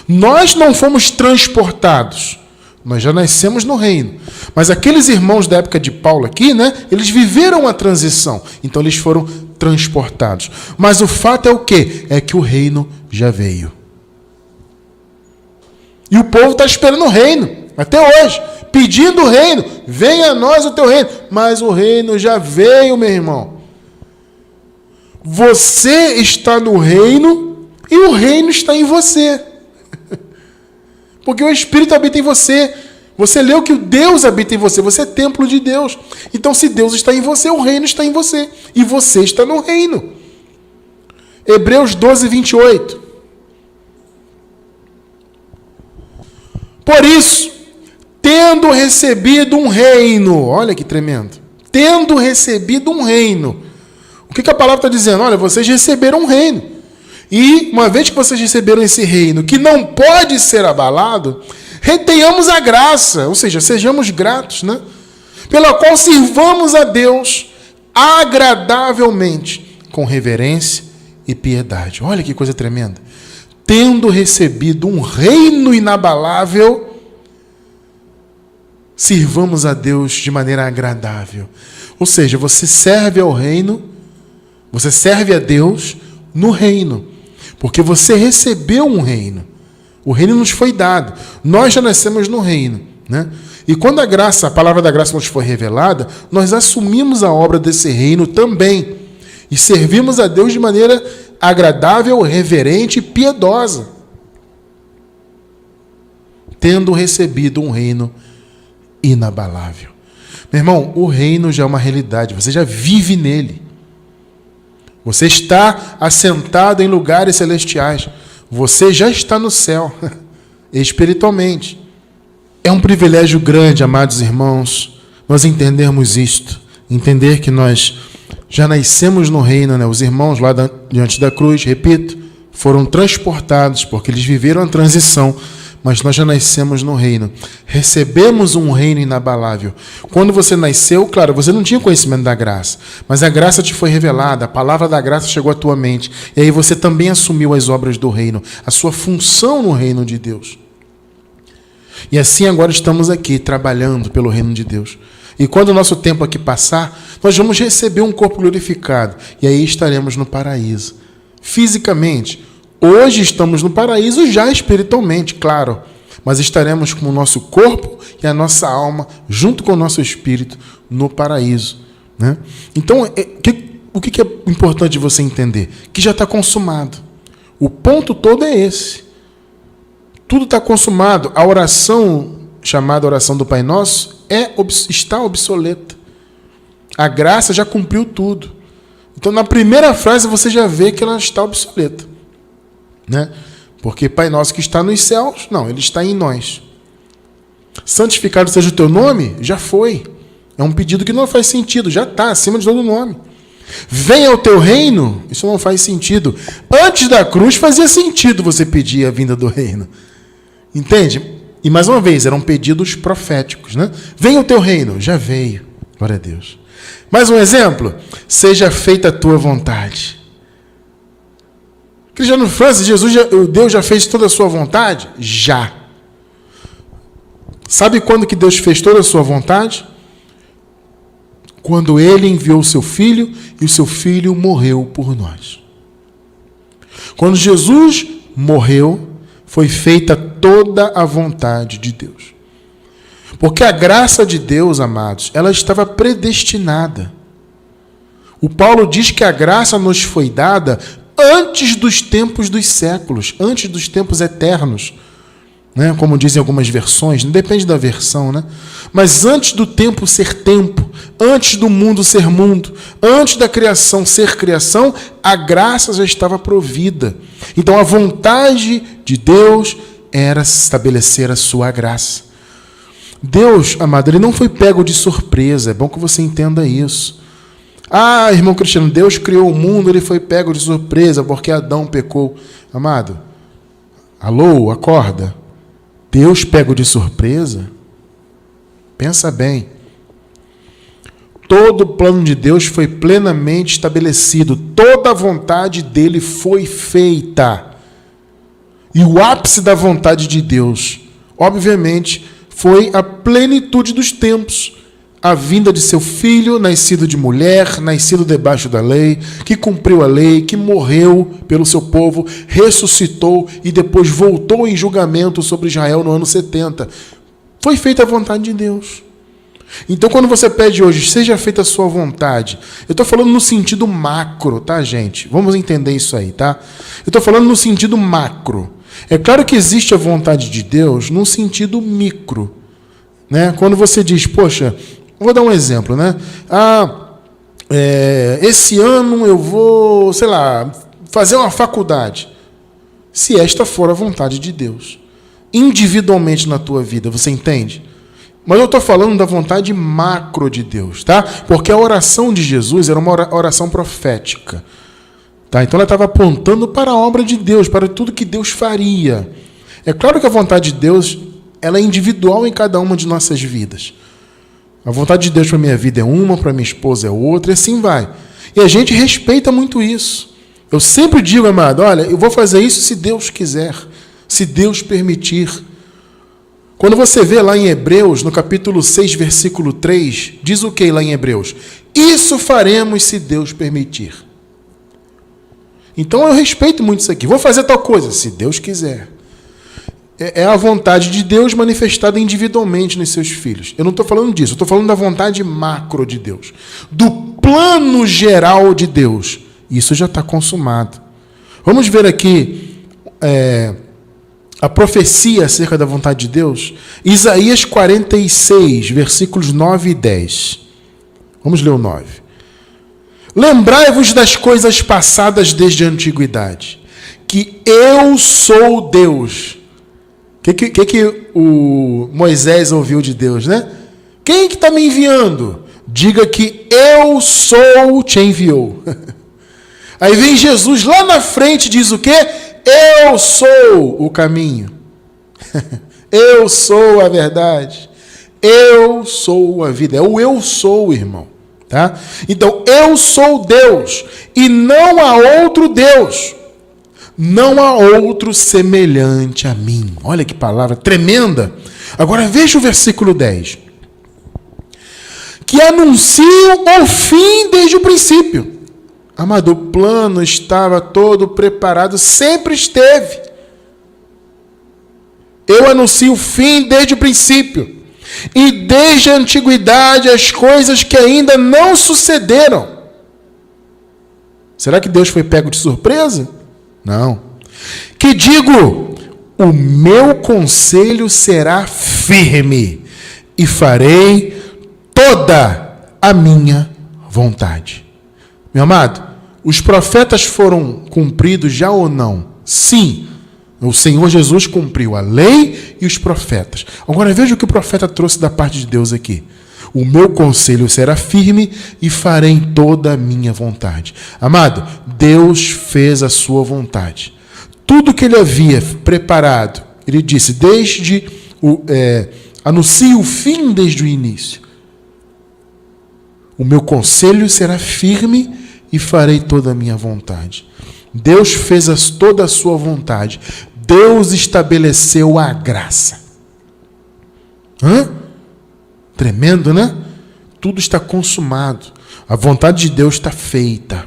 Nós não fomos transportados. Nós já nascemos no reino. Mas aqueles irmãos da época de Paulo aqui, né? Eles viveram a transição. Então eles foram transportados. Mas o fato é o quê? É que o reino já veio. E o povo está esperando o reino. Até hoje. Pedindo o reino. Venha a nós o teu reino. Mas o reino já veio, meu irmão. Você está no reino e o reino está em você. Porque o Espírito habita em você. Você leu que o Deus habita em você. Você é templo de Deus. Então, se Deus está em você, o reino está em você. E você está no reino. Hebreus 12, 28. Por isso, tendo recebido um reino. Olha que tremendo. Tendo recebido um reino. O que a palavra está dizendo? Olha, vocês receberam um reino. E, uma vez que vocês receberam esse reino, que não pode ser abalado, retenhamos a graça, ou seja, sejamos gratos, né? Pela qual sirvamos a Deus agradavelmente, com reverência e piedade. Olha que coisa tremenda. Tendo recebido um reino inabalável, sirvamos a Deus de maneira agradável. Ou seja, você serve ao reino, você serve a Deus no reino. Porque você recebeu um reino. O reino nos foi dado. Nós já nascemos no reino, né? E quando a palavra da graça nos foi revelada, nós assumimos a obra desse reino também. E servimos a Deus de maneira agradável, reverente e piedosa. Tendo recebido um reino inabalável. Meu irmão, o reino já é uma realidade, você já vive nele. Você está assentado em lugares celestiais. Você já está no céu, espiritualmente. É um privilégio grande, amados irmãos, nós entendermos isto. Entender que nós já nascemos no reino, né? Os irmãos lá diante da cruz, repito, foram transportados, porque eles viveram a transição, mas nós já nascemos no reino. Recebemos um reino inabalável. Quando você nasceu, claro, você não tinha conhecimento da graça, mas a graça te foi revelada, a palavra da graça chegou à tua mente, e aí você também assumiu as obras do reino, a sua função no reino de Deus. E assim agora estamos aqui, trabalhando pelo reino de Deus. E quando o nosso tempo aqui passar, nós vamos receber um corpo glorificado, e aí estaremos no paraíso. Fisicamente, hoje estamos no paraíso já espiritualmente, claro, mas estaremos com o nosso corpo e a nossa alma, junto com o nosso espírito, no paraíso, né? Então, o que é importante você entender? Que já está consumado. O ponto todo é esse. Tudo está consumado. A oração, chamada oração do Pai Nosso, está obsoleta. A graça já cumpriu tudo. Então, na primeira frase, você já vê que ela está obsoleta, né? Porque Pai Nosso que está nos céus, não, Ele está em nós. Santificado seja o teu nome, já foi. É um pedido que não faz sentido, já está acima de todo nome. Venha o teu reino, isso não faz sentido. Antes da cruz fazia sentido você pedir a vinda do reino. Entende? E mais uma vez, eram pedidos proféticos, né? Venha o teu reino, já veio. Glória a Deus. Mais um exemplo, seja feita a tua vontade. Cristiano Francis, Deus já fez toda a sua vontade? Já. Sabe quando que Deus fez toda a sua vontade? Quando Ele enviou o seu Filho e o seu Filho morreu por nós. Quando Jesus morreu, foi feita toda a vontade de Deus. Porque a graça de Deus, amados, ela estava predestinada. O Paulo diz que a graça nos foi dada antes dos tempos dos séculos, antes dos tempos eternos, né? Como dizem algumas versões, não depende da versão, né? Mas antes do tempo ser tempo, antes do mundo ser mundo, antes da criação ser criação, a graça já estava provida. Então a vontade de Deus era estabelecer a sua graça. Deus, amado, Ele não foi pego de surpresa, é bom que você entenda isso. Ah, irmão Cristiano, Deus criou o mundo, Ele foi pego de surpresa porque Adão pecou. Amado, alô, acorda. Deus pego de surpresa? Pensa bem. Todo o plano de Deus foi plenamente estabelecido. Toda a vontade dele foi feita. E o ápice da vontade de Deus, obviamente, foi a plenitude dos tempos. A vinda de seu filho, nascido de mulher, nascido debaixo da lei, que cumpriu a lei, que morreu pelo seu povo, ressuscitou e depois voltou em julgamento sobre Israel no ano 70. Foi feita a vontade de Deus. Então, quando você pede hoje, seja feita a sua vontade, eu estou falando no sentido macro, tá, gente? Vamos entender isso aí, tá? Eu estou falando no sentido macro. É claro que existe a vontade de Deus no sentido micro, né? Quando você diz, poxa, vou dar um exemplo, né? Esse ano eu vou, sei lá, fazer uma faculdade. Se esta for a vontade de Deus, individualmente na tua vida, você entende? Mas eu estou falando da vontade macro de Deus, tá? Porque a oração de Jesus era uma oração profética, tá? Então ela estava apontando para a obra de Deus, para tudo que Deus faria. É claro que a vontade de Deus, ela é individual em cada uma de nossas vidas. A vontade de Deus para a minha vida é uma, para minha esposa é outra, e assim vai. E a gente respeita muito isso. Eu sempre digo, amado, olha, eu vou fazer isso se Deus quiser, se Deus permitir. Quando você vê lá em Hebreus, no capítulo 6, versículo 3, diz o que lá em Hebreus? Isso faremos se Deus permitir. Então eu respeito muito isso aqui. Vou fazer tal coisa, se Deus quiser. É a vontade de Deus manifestada individualmente nos seus filhos. Eu não estou falando disso, eu estou falando da vontade macro de Deus. Do plano geral de Deus. Isso já está consumado. Vamos ver aqui a profecia acerca da vontade de Deus, Isaías 46, versículos 9 e 10. Vamos ler o 9. Lembrai-vos das coisas passadas desde a antiguidade, que eu sou Deus. O que o Moisés ouviu de Deus, né? Quem que está me enviando? Diga que eu sou, te enviou. Aí vem Jesus lá na frente e diz o quê? Eu sou o caminho. Eu sou a verdade. Eu sou a vida. É o eu sou, irmão. Tá? Então, eu sou Deus e não há outro Deus. Não há outro semelhante a mim. Olha que palavra tremenda. Agora veja o versículo 10. Que anunciam o fim desde o princípio. Amado, o plano estava todo preparado, sempre esteve. Eu anuncio o fim desde o princípio. E desde a antiguidade as coisas que ainda não sucederam. Será que Deus foi pego de surpresa? Não. Que digo, o meu conselho será firme e farei toda a minha vontade. Meu amado, os profetas foram cumpridos já ou não? Sim. O Senhor Jesus cumpriu a lei e os profetas. Agora veja o que o profeta trouxe da parte de Deus aqui. O meu conselho será firme e farei toda a minha vontade. Amado, Deus fez a sua vontade. Tudo que ele havia preparado, ele disse, anuncie o fim desde o início. O meu conselho será firme e farei toda a minha vontade. Deus fez toda a sua vontade. Deus estabeleceu a graça. Tremendo, né? Tudo está consumado. A vontade de Deus está feita.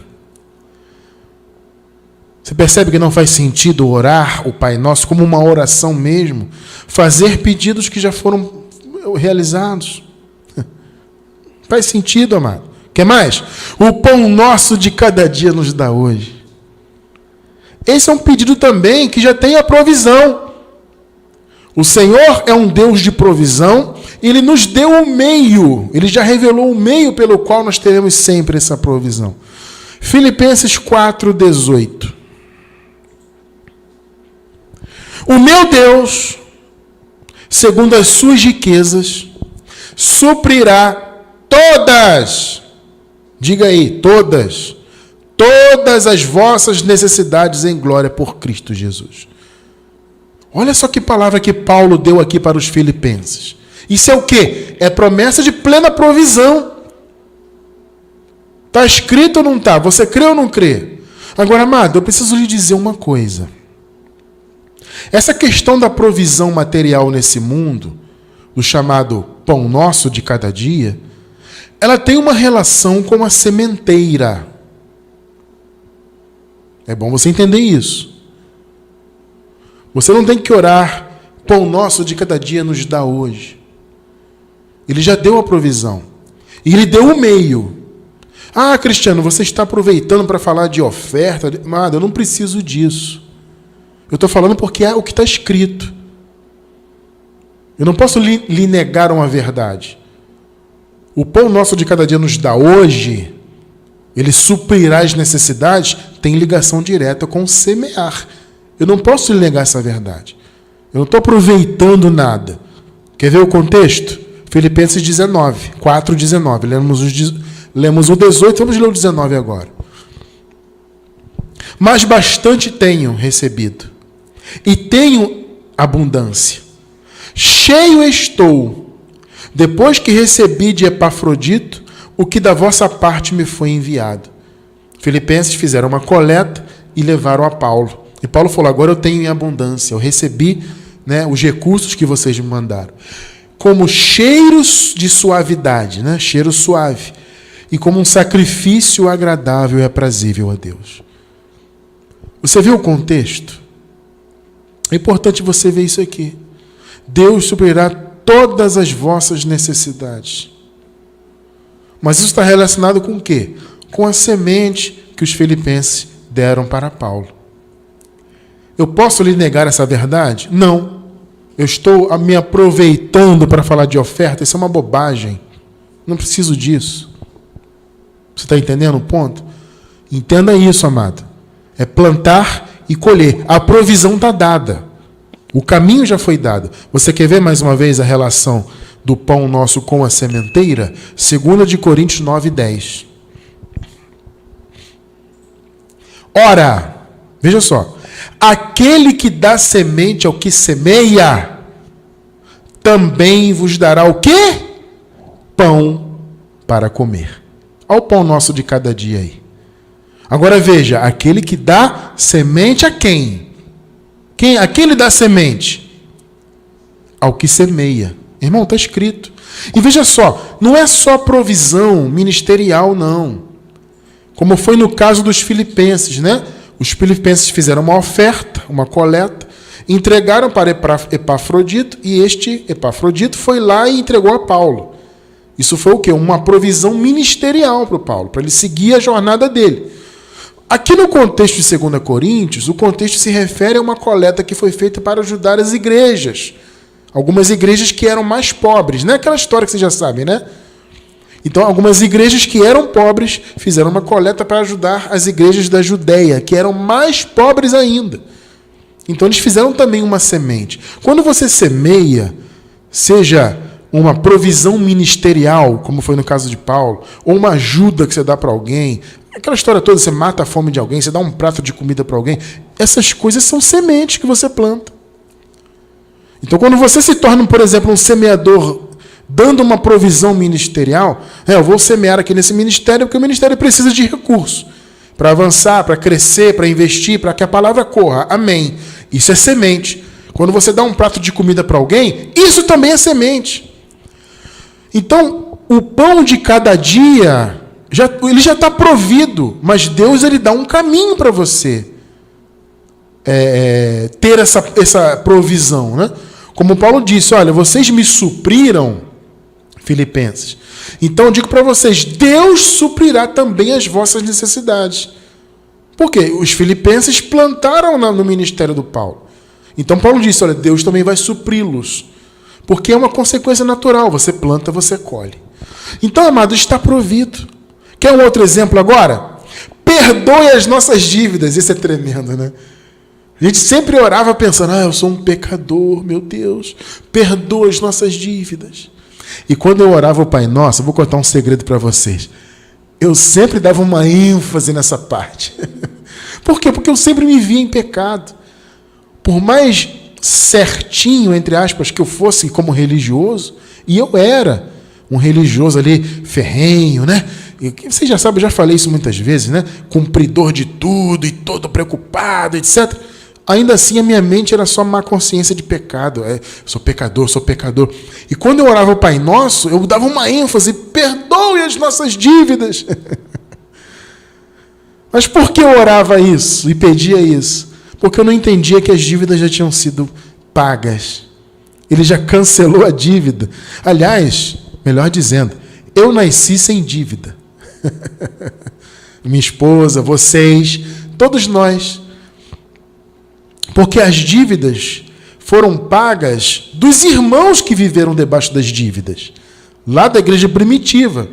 Você percebe que não faz sentido orar o Pai Nosso como uma oração mesmo? Fazer pedidos que já foram realizados. Faz sentido, amado. Quer mais? O pão nosso de cada dia nos dá hoje. Esse é um pedido também que já tem a provisão. O Senhor é um Deus de provisão. Ele nos deu o meio. Ele já revelou o meio pelo qual nós teremos sempre essa provisão. Filipenses 4:18. O meu Deus, segundo as suas riquezas, suprirá todas, diga aí, todas as vossas necessidades em glória por Cristo Jesus. Olha só que palavra que Paulo deu aqui para os filipenses. Isso é o quê? É promessa de plena provisão. Está escrito ou não está? Você crê ou não crê? Agora, amado, eu preciso lhe dizer uma coisa. Essa questão da provisão material nesse mundo, o chamado pão nosso de cada dia, ela tem uma relação com a sementeira. É bom você entender isso. Você não tem que orar, pão nosso de cada dia nos dá hoje. Ele já deu a provisão. E ele deu o meio. Ah, Cristiano, você está aproveitando para falar de oferta. Amado, eu não preciso disso. Eu estou falando porque é o que está escrito. Eu não posso lhe negar uma verdade. O pão nosso de cada dia nos dá hoje, ele suprirá as necessidades, tem ligação direta com semear. Eu não posso lhe negar essa verdade. Eu não estou aproveitando nada. Quer ver o contexto? Filipenses 19, 4:19. Lemos o 18, vamos ler o 19 agora. Mas bastante tenho recebido, e tenho abundância. Cheio estou, depois que recebi de Epafrodito o que da vossa parte me foi enviado. Filipenses fizeram uma coleta e levaram a Paulo. E Paulo falou, agora eu tenho em abundância, eu recebi, os recursos que vocês me mandaram. Como cheiros de suavidade, cheiro suave, e como um sacrifício agradável e aprazível a Deus. Você viu o contexto? É importante você ver isso aqui. Deus suprirá todas as vossas necessidades. Mas isso está relacionado com o quê? Com a semente que os filipenses deram para Paulo. Eu posso lhe negar essa verdade? Não. Eu estou me aproveitando para falar de oferta? Isso é uma bobagem. Não preciso disso. Você está entendendo o ponto? Entenda isso, amado. É plantar e colher. A provisão está dada. O caminho já foi dado. Você quer ver mais uma vez a relação do pão nosso com a sementeira? 2 de Coríntios 9:10. Ora, veja só. Aquele que dá semente ao que semeia, também vos dará o quê? Pão para comer. Olha o pão nosso de cada dia aí. Agora veja, aquele que dá semente a quem? Aquele dá semente ao que semeia. Irmão, está escrito. E veja só, não é só provisão ministerial, não. Como foi no caso dos filipenses, né? Os filipenses fizeram uma oferta, uma coleta, entregaram para Epafrodito, e este Epafrodito foi lá e entregou a Paulo. Isso foi o quê? Uma provisão ministerial para o Paulo, para ele seguir a jornada dele. Aqui no contexto de 2 Coríntios, o contexto se refere a uma coleta que foi feita para ajudar as igrejas. Algumas igrejas que eram mais pobres, né? Aquela história que vocês já sabem, né? Então, algumas igrejas que eram pobres fizeram uma coleta para ajudar as igrejas da Judéia, que eram mais pobres ainda. Então, eles fizeram também uma semente. Quando você semeia, seja uma provisão ministerial, como foi no caso de Paulo, ou uma ajuda que você dá para alguém, aquela história toda, você mata a fome de alguém, você dá um prato de comida para alguém, essas coisas são sementes que você planta. Então, quando você se torna, por exemplo, um semeador, dando uma provisão ministerial, eu vou semear aqui nesse ministério, porque o ministério precisa de recursos para avançar, para crescer, para investir, para que a palavra corra. Amém. Isso é semente. Quando você dá um prato de comida para alguém, isso também é semente. Então, o pão de cada dia, ele já está provido, mas Deus ele dá um caminho para você ter essa provisão, né? Como Paulo disse, olha, vocês me supriram, Filipenses. Então eu digo para vocês, Deus suprirá também as vossas necessidades. Por quê? Os filipenses plantaram no ministério do Paulo. Então Paulo disse, olha, Deus também vai supri-los. Porque é uma consequência natural, você planta, você colhe. Então, amado, está provido. Quer um outro exemplo agora? Perdoe as nossas dívidas. Isso é tremendo, né? A gente sempre orava pensando, eu sou um pecador, meu Deus, perdoa as nossas dívidas. E quando eu orava o Pai Nosso, eu vou contar um segredo para vocês. Eu sempre dava uma ênfase nessa parte. Por quê? Porque eu sempre me via em pecado. Por mais certinho, entre aspas, que eu fosse como religioso, e eu era um religioso ali ferrenho, né? E vocês já sabem, eu já falei isso muitas vezes, né? Cumpridor de tudo e todo preocupado, etc. Ainda assim, a minha mente era só má consciência de pecado. Sou pecador. E quando eu orava o Pai Nosso, eu dava uma ênfase, perdoe as nossas dívidas. Mas por que eu orava isso e pedia isso? Porque eu não entendia que as dívidas já tinham sido pagas. Ele já cancelou a dívida. Aliás, melhor dizendo, eu nasci sem dívida. Minha esposa, vocês, todos nós. Porque as dívidas foram pagas dos irmãos que viveram debaixo das dívidas. Lá da igreja primitiva.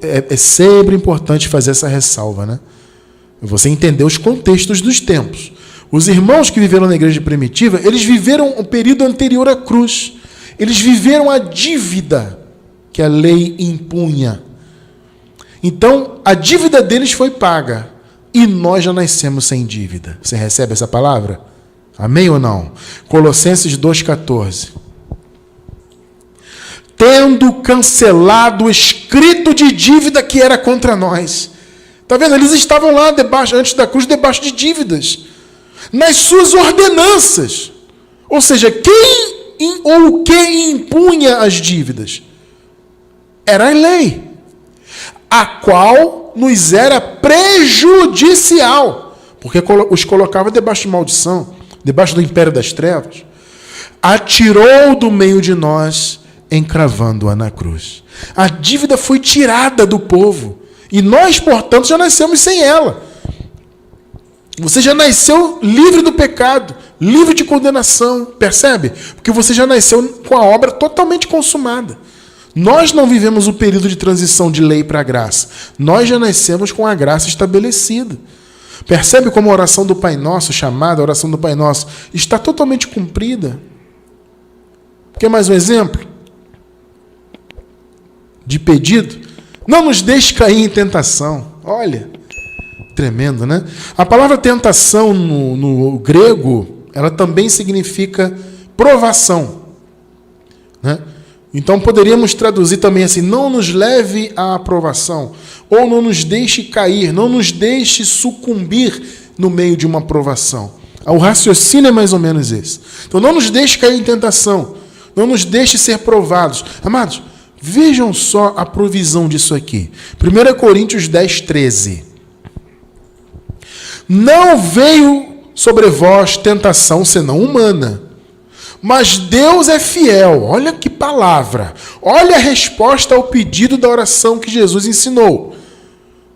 É sempre importante fazer essa ressalva, né? Você entender os contextos dos tempos. Os irmãos que viveram na igreja primitiva, eles viveram o período anterior à cruz. Eles viveram a dívida que a lei impunha. Então, a dívida deles foi paga. E nós já nascemos sem dívida. Você recebe essa palavra? Amém ou não? Colossenses 2,14. Tendo cancelado o escrito de dívida que era contra nós. Está vendo? Eles estavam lá debaixo, antes da cruz, debaixo de dívidas. Nas suas ordenanças. Ou seja, quem ou o que impunha as dívidas? Era a lei. A qual nos era prejudicial. Porque os colocava debaixo de maldição, debaixo do império das trevas. Atirou do meio de nós, encravando-a na cruz. A dívida foi tirada do povo. E nós, portanto, já nascemos sem ela. Você já nasceu livre do pecado, livre de condenação, percebe? Porque você já nasceu com a obra totalmente consumada. Nós não vivemos o período de transição de lei para a graça. Nós já nascemos com a graça estabelecida. Percebe como a oração do Pai Nosso, chamada oração do Pai Nosso, está totalmente cumprida? Quer mais um exemplo? De pedido? Não nos deixe cair em tentação. Olha, tremendo, né? A palavra tentação no grego, ela também significa provação, né? Então poderíamos traduzir também assim: não nos leve à aprovação, ou não nos deixe cair, não nos deixe sucumbir no meio de uma provação. O raciocínio é mais ou menos esse. Então não nos deixe cair em tentação, não nos deixe ser provados. Amados, vejam só a provisão disso aqui. 1 Coríntios 10, 13. Não veio sobre vós tentação senão humana, mas Deus é fiel. Olha que palavra. Olha a resposta ao pedido da oração que Jesus ensinou.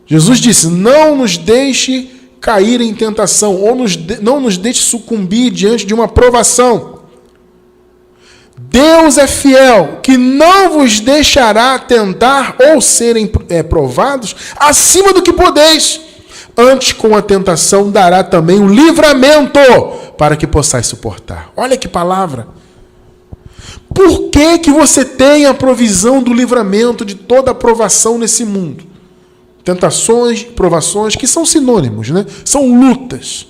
Jesus disse: não nos deixe cair em tentação, ou não nos deixe sucumbir diante de uma provação. Deus é fiel, que não vos deixará tentar ou serem provados acima do que podeis. Antes, com a tentação, dará também o livramento para que possais suportar. Olha que palavra. Por que você tem a provisão do livramento de toda a provação nesse mundo? Tentações, provações, que são sinônimos, né? São lutas.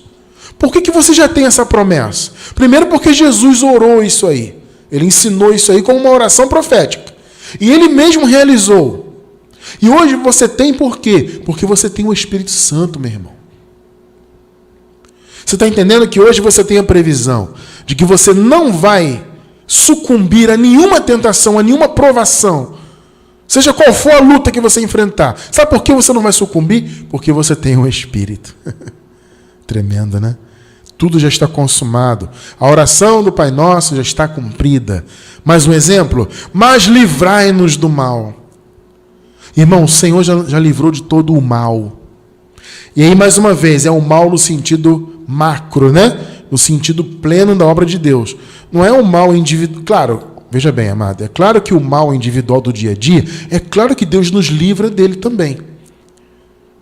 Por que você já tem essa promessa? Primeiro, porque Jesus orou isso aí. Ele ensinou isso aí como uma oração profética. E ele mesmo realizou. E hoje você tem por quê? Porque você tem o Espírito Santo, meu irmão. Você está entendendo que hoje você tem a previsão de que você não vai sucumbir a nenhuma tentação, a nenhuma provação, seja qual for a luta que você enfrentar. Sabe por que você não vai sucumbir? Porque você tem o Espírito. Tremendo, né? Tudo já está consumado. A oração do Pai Nosso já está cumprida. Mais um exemplo. Mas livrai-nos do mal. Irmão, o Senhor já livrou de todo o mal. E aí, mais uma vez, é o mal no sentido macro, né? No sentido pleno da obra de Deus. Não é o mal individual. Claro, veja bem, amado, é claro que o mal individual do dia a dia, é claro que Deus nos livra dele também.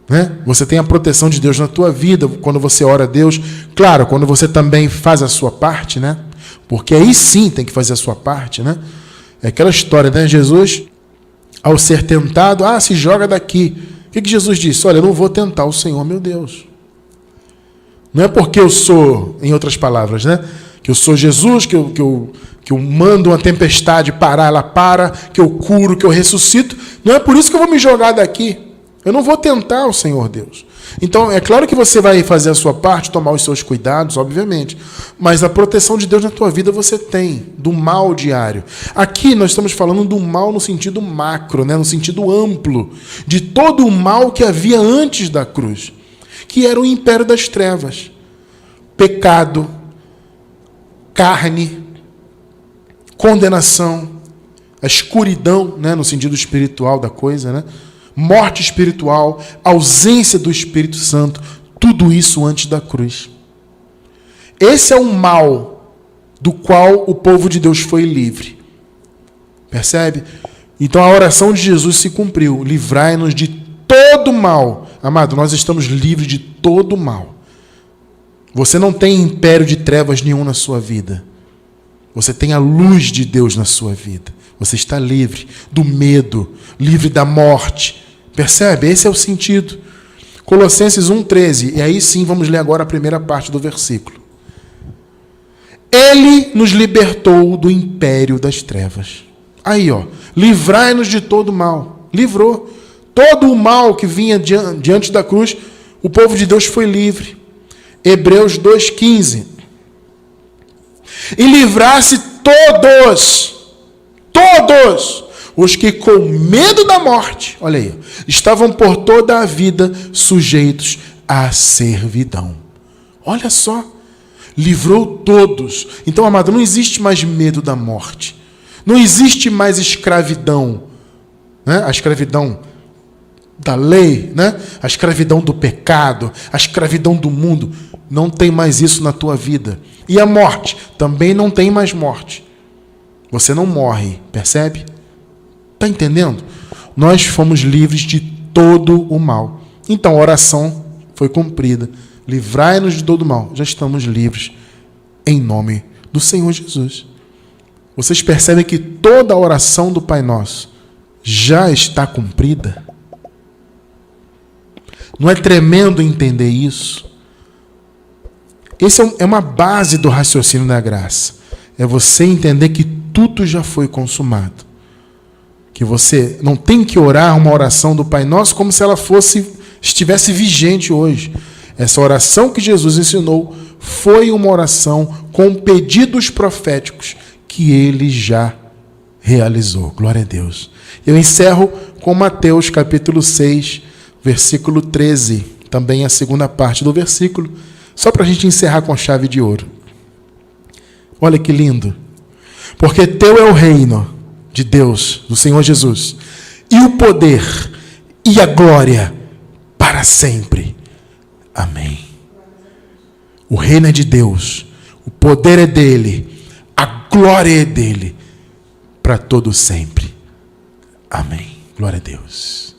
Né? Você tem a proteção de Deus na tua vida, quando você ora a Deus. Claro, quando você também faz a sua parte, né? Porque aí sim tem que fazer a sua parte, né? É aquela história, né? Jesus, ao ser tentado, se joga daqui. O que Jesus disse? Olha, eu não vou tentar o Senhor, meu Deus. Não é porque eu sou, em outras palavras, né? Que eu sou Jesus, que eu mando uma tempestade parar, ela para, que eu curo, que eu ressuscito. Não é por isso que eu vou me jogar daqui. Eu não vou tentar o Senhor Deus. Então, é claro que você vai fazer a sua parte, tomar os seus cuidados, obviamente. Mas a proteção de Deus na tua vida você tem, do mal diário. Aqui nós estamos falando do mal no sentido macro, né? No sentido amplo, de todo o mal que havia antes da cruz, que era o império das trevas. Pecado, carne, condenação, a escuridão, né? No sentido espiritual da coisa, né? Morte espiritual, ausência do Espírito Santo, tudo isso antes da cruz. Esse é o mal do qual o povo de Deus foi livre. Percebe? Então a oração de Jesus se cumpriu. Livrai-nos de todo mal. Amado, nós estamos livres de todo mal. Você não tem império de trevas nenhum na sua vida. Você tem a luz de Deus na sua vida. Você está livre do medo, livre da morte. Percebe? Esse é o sentido. Colossenses 1,13. E aí sim, vamos ler agora a primeira parte do versículo. Ele nos libertou do império das trevas. Aí, livrai-nos de todo mal. Livrou. Todo o mal que vinha diante da cruz, o povo de Deus foi livre. Hebreus 2,15. E livrasse todos os que com medo da morte, olha aí, estavam por toda a vida sujeitos à servidão. Olha só, livrou todos. Então, amado, não existe mais medo da morte. Não existe mais escravidão, né? A escravidão da lei, né? A escravidão do pecado, a escravidão do mundo. Não tem mais isso na tua vida. E a morte, também não tem mais morte. Você não morre, percebe? Está entendendo? Nós fomos livres de todo o mal. Então a oração foi cumprida. Livrai-nos de todo o mal. Já estamos livres em nome do Senhor Jesus. Vocês percebem que toda a oração do Pai Nosso já está cumprida? Não é tremendo entender isso? Essa é uma base do raciocínio da graça. É você entender que tudo já foi consumado. Que você não tem que orar uma oração do Pai Nosso como se ela estivesse vigente hoje. Essa oração que Jesus ensinou foi uma oração com pedidos proféticos que ele já realizou. Glória a Deus. Eu encerro com Mateus capítulo 6, versículo 13. Também a segunda parte do versículo. Só para a gente encerrar com chave de ouro. Olha que lindo. Porque teu é o reino de Deus, do Senhor Jesus, e o poder e a glória para sempre. Amém. O reino é de Deus, o poder é dele, a glória é dele, para todo sempre. Amém. Glória a Deus.